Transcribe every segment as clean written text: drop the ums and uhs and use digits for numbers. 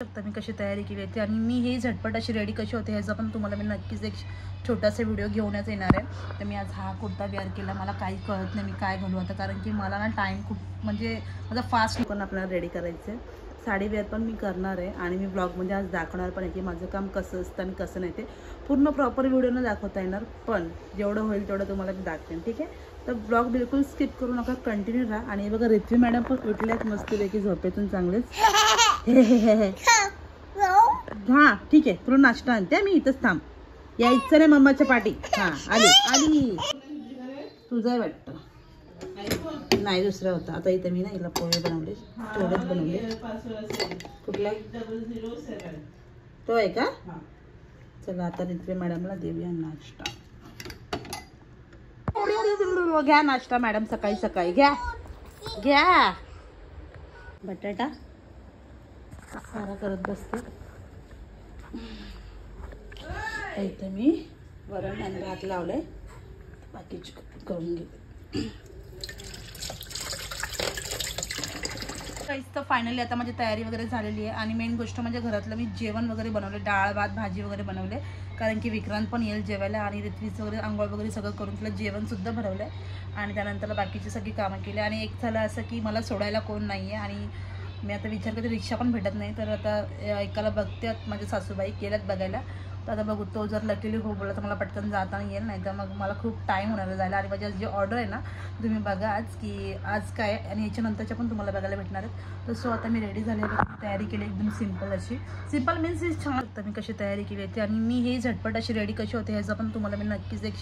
शकता मी कशी तयारी केली होती आणि मी ही झटपट अशी रेडी कशी होते ह्याचा पण तुम्हाला मी नक्कीच एक छोटासा व्हिडिओ घेऊनच येणार आहे। तर मी आज हा कुर्ता वेअर केला, मला काही कळत नाही मी काय घालू आता, कारण की मला ना टाईम खूप म्हणजे माझा फास्ट पण आपल्याला रेडी करायचं आहे। साडी वेअर पण मी करणार आहे आणि मी ब्लॉगमध्ये आज दाखवणार पण आहे की माझं काम कसं असतं आणि कसं नाही, ते पूर्ण प्रॉपर व्हिडिओनं दाखवता येणार, पण जेवढं होईल तेवढं तुम्हाला मी दाखवेन, ठीक आहे। तर ब्लॉग बिलकुल स्किप करू नका, कंटिन्यू राहा। आणि बघा रिथ्वी मॅडम पण उठल्यात मस्तपैकी झोपेतून चांगलेच। हाँ ठीक आहे, तुला नाश्ता आणते मी, इथंच थांब, यायचं नाही मम्माच्या पाठी। हां आली आली, तुझं आहे वाटतं, नाही दुसरा होता। आता इथे मी ना हिला पोहे बनवले, छोलेच बनवले। कुठला तो आहे का? चला आता रिथ्वी मॅडमला देऊया नाश्ता। घ्या नाश्ता मॅडम, सकाळी सकाळी घ्या घ्या। बटाटा सारा करत बसते। इथे मी वरण आणि भात लावलंय, बाकीची करून घेते। तर फायनली आता माझी तयारी वगैरे झालेली आहे आणि मेन गोष्ट म्हणजे घरातलं मी जेवण वगैरे बनवले, डाळ भात भाजी वगैरे बनवले, कारण की विक्रांत पण येईल जेवायला आणि रिथ्वीचं वगैरे आंघोळ वगैरे सगळं करून तिला जेवणसुद्धा भरवलं आहे। आणि त्यानंतर बाकीची सगळी कामं केली आणि एक झालं असं की मला सोडायला कोण नाही आहे आणि मी आता विचार करते रिक्षा पण भेटत नाही, तर आता एकाला बघते माझ्या सासूबाई गेल्यात बघायला, तर आता बघू तो जर लकीली हो बोलला तर मला पटकन जाता येईल, नाही तर मग मला खूप टाईम होणार जायला। आणि माझी जी ऑर्डर आहे ना तुम्ही बघा आज की आज काय आणि याच्यानंतरच्या पण तुम्हाला बघायला भेटणार आहेत। तर सो आता मी रेडी झाले, तयारी केली एकदम सिम्पल अशी, सिम्पल मीन्स ही छान होतं मी कशी तयारी केली होती आणि मी ही झटपट अशी रेडी कशी होते ह्याचा पण तुम्हाला मी नक्कीच एक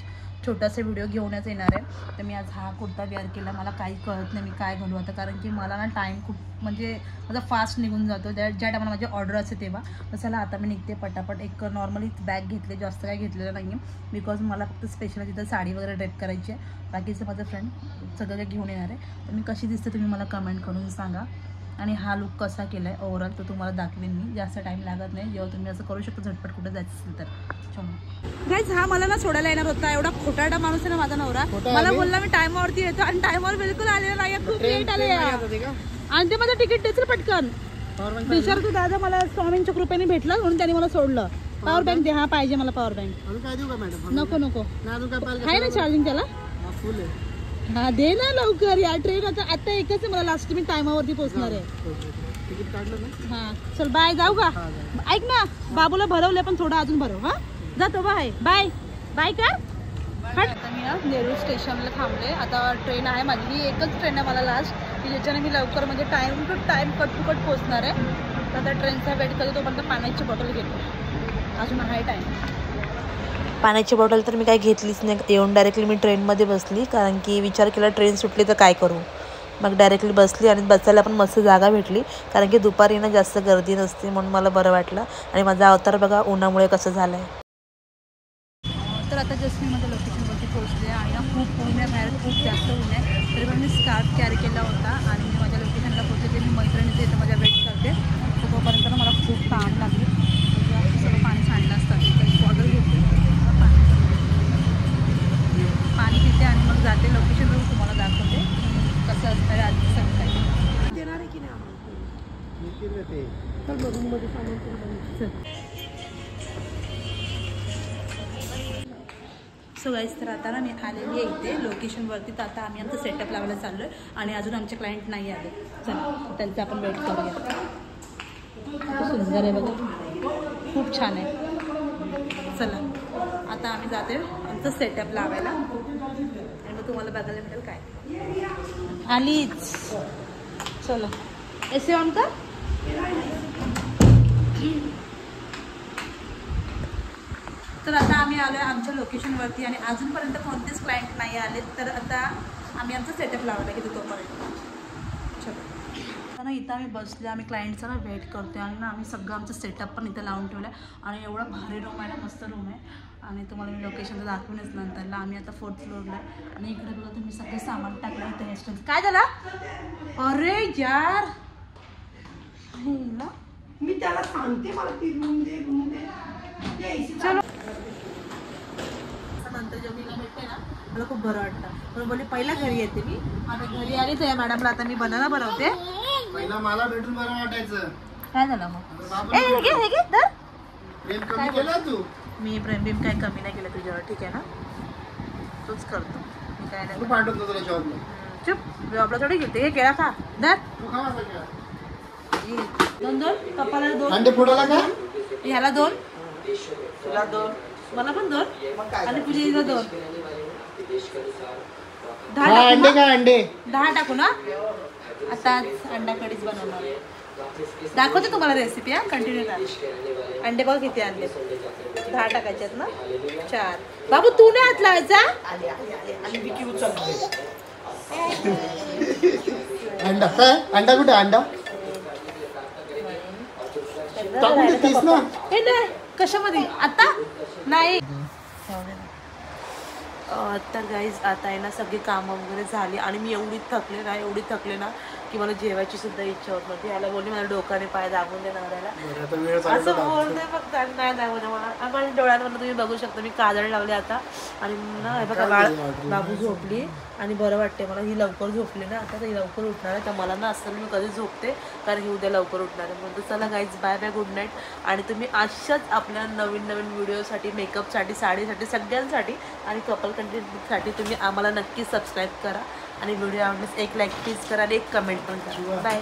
छोटासा व्हिडिओ घेऊनच येणार आहे। तर मी आज हा कुर्ता वेअर केला, मला काही कळत नाही मी काय घालू आता, कारण की मला ना टाईम खूप म्हणजे माझा फास्ट निघून जातो ज्या टायमाला माझी ऑर्डर असते तेव्हा। तर चला आता मी निघते पटापट। एक नॉर्मली बॅग घेतले, जास्त काय घेतलेलं नाही आहे, बिकॉज मला फक्त स्पेशल तिथं साडी वगैरे ड्रेप करायची आहे, बाकीचं माझं फ्रेंड सगळं काही घेऊन येणार आहे। तर मी कशी दिसते तुम्ही मला कमेंट करून सांगा आणि हा लुक कसा केला आहे ओव्हरऑल तो तुम्हाला दाखवेन मी, जास्त टाईम लागत नाही, जेव्हा तुम्ही असं करू शकता झटपट कुठं जायचं असेल तर। चलो गाईज, हा मला ना सोडायला येणार होता, एवढा खोटारडा माणूस आहे ना माझा नवरा, मला बोलला मी टायमावरती येतो आणि टायमावर बिलकुल आलेला नाही, खूप लेट आले आणि ते माझं तिकीट द्यायचं पटकन। विचार तू दादा मला स्वामींच्या कृपेने भेटला म्हणून त्याने मला सोडलं। पॉवर बँक दे, हा पाहिजे मला पॉवर बँक। नको नको आहे ना चार्जिंग त्याला, हा दे ना लवकर यार, ट्रेन आता एकच आहे मला, लास्ट मी टायमावरती पोहोचणार आहे। तिकीट काढलं ना? हा चल बाय, जाऊ का? ऐक ना बाबूला भरवलं पण थोडं अजून भरव, हा जातो, बाय बाय बाय कर। आता मी ना नेरूळ स्टेशनला थांबले, आता ट्रेन आहे माझी, ही एकच ट्रेन आहे मला लास्ट की ज्याच्याने मी लवकर म्हणजे time to time cut to cut पोहोचणार आहे। तर आता ट्रेनचा वेट करतो, तोपर्यंत पाण्याची बॉटल घेतो, अजून आहे टाईम। पाण्याची बॉटल तर मी काही घेतलीच नाही, येऊन डायरेक्टली मी ट्रेनमध्ये बसली, कारण की विचार केला ट्रेन सुटली तर काय करू, मग डायरेक्टली बसली आणि बसायला पण मस्त जागा भेटली, कारण की दुपारी ना जास्त गर्दी नसते म्हणून मला बरं वाटलं। आणि माझा अवतार बघा उन्हामुळे कसं झालं आहे। तर आता जस्ट मी माझ्या लोकेशनवरती पोहोचले आणि ना खूप ऊन आहे बाहेर, खूप जास्त ऊन आहे, तरी पण मी स्कार्फ कॅरी केला होता आणि मी माझ्या लोकेशनला पोहोचले। मी मैत्रिणीचे इथं माझ्या वेट करते, तर तोपर्यंत ना मला खूप ताण लागली, सगळं पाणी सांडलं असतं, तर बॉटल घेते, पाणी पिते आणि मग जाते लोकेशनवर, तुम्हाला दाखवते कसं असतं आज सकाळी देणार आहे की नाही सो गाईज, तर आता ना मी आलेली आहे इथे लोकेशनवरती, तर आता आम्ही आमचं सेटअप लावायला चाललो आहे आणि अजून आमचे क्लायंट नाही आले, चला त्यांचं आपण वेट करूया। खूप सुंदर आहे बघा, खूप छान आहे, चला आता आम्ही जाते आमचं सेटअप लावायला आणि मग तुम्हाला बघायला मिळेल काय आलीच। चलो एसी ऑन कर। तर आता आम्ही आलो आहे आमच्या लोकेशनवरती आणि अजूनपर्यंत कोणतेच क्लायंट नाही आले, तर आता आम्ही आमचं सेटअप लावलं की तोपर्यंत चलो ना इथं आम्ही बसले, आम्ही क्लायंटचा ना वेट करतो आणि ना आम्ही सगळं आमचं सेटअप पण इथं लावून ठेवलं आहे आणि एवढा भारी रूम आहे ना, मस्त रूम आहे आणि तुम्हाला मी लोकेशन तर दाखवूनच नंतरला। आम्ही आता 4th फ्लोअरला आहे आणि इकडे बघा तुम्ही सगळे सामान टाकलं इथं हेस्टल। काय झालं? अरे यार मी त्याला सांगते मला ती रूम दे चलो नंतर जेव्हा मी भेटते ना मला खूप बरं वाटतं, म्हणून बोलले पहिला घरी येते मी, आता घरी आलीच आहे मॅडमला, आता मी बनाना बनवते। पहिला मला भेटून बरं वाटायचं, काय झालं मग हे घे धर. प्रेम कमी केलं तू मी प्रेम बिम काय कमी नाही केलं तुझ्यावर ठीक आहे ना तूच करतो मी काय नाही तू पाठवतो तुला जॉबला चुप जॉबला थोडी घेते हे केला का धर तू खा सगळं. दोन कपाला 2 अंडे फोडायला का ह्याला 2 तुला 2 मला पण 2 आणि पूजेला 2 हा अंडे का अंडे 10 टाकू ना आता अंडा कढीच बनवणार दाखवते तुम्हाला रेसिपी हा कंटिन्यू करा अंडे बघ किती आणले 10 टाकायचे आहेत ना 4 बाबू तू नाही हात लावायचा अंडा काय अंडा कुठे अंडा टाकून देतीस ना हे नाही कशामध्ये आता नाही तर गाईज आता आहे ना सगळी कामं वगैरे झाली आणि मी एवढी थकले ना की मला जेवायची सुद्धा इच्छा होत नव्हती याला बोलली मला डोकाने पाय दाबून दे नवऱ्याला असं बोलते फक्त नाही दाबू दे मला माझ्या डोळ्यांवरनं तुम्ही बघू शकता मी काजळ लावले आता आणि ना हे बघा बाबू झोपली आणि बरं वाटते मला ही लवकर झोपली ना आता ही लवकर उठणार आहे तर मला ना असं मी कधी झोपते कारण ही उद्या लवकर उठणार आहे म्हणतो चला guys bye bye good night आणि तुम्ही अशाच आपल्या नवीन व्हिडिओसाठी मेकअपसाठी साडीसाठी सगळ्यांसाठी आणि कपल कंटेंटसाठी तुम्ही आम्हाला नक्की सबस्क्राईब करा आणि व्हिडिओ आवडल्यास एक लाईक प्लीज करा आणि एक कमेंट पण करा बाय